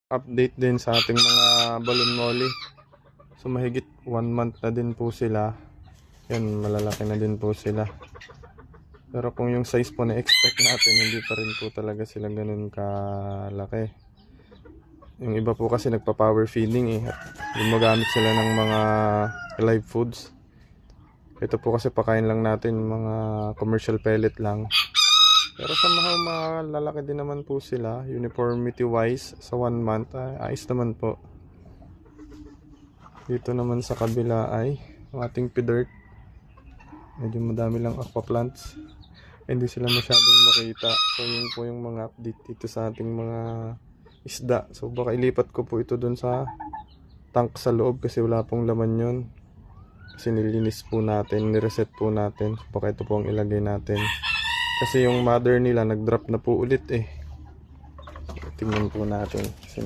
Update din sa ating mga balon molly. So mahigit 1 month na din po sila. Yan, malalaki na din po sila. Pero kung yung size po na expect natin, hindi pa rin po talaga sila ganun kalaki. Yung iba po kasi nagpa-power feeding at gumagamit sila ng mga live foods. Ito po kasi pakain lang natin mga commercial pellet lang. Pero somehow malalaki din naman po sila uniformity wise sa 1 month. Ayos naman po. Dito naman sa kabila ay ang ating pidert. Medyo madami lang aqua plants. Hindi sila masyadong makita. So yun po yung mga update dito sa ating mga isda. So baka ilipat ko po ito dun sa tank sa loob kasi wala pong laman yun. Kasi nilinis po natin, nireset po natin. Baka ito po ang ilagay natin. Kasi yung mother nila nag-drop na po ulit eh. Tingnan po natin. Kasi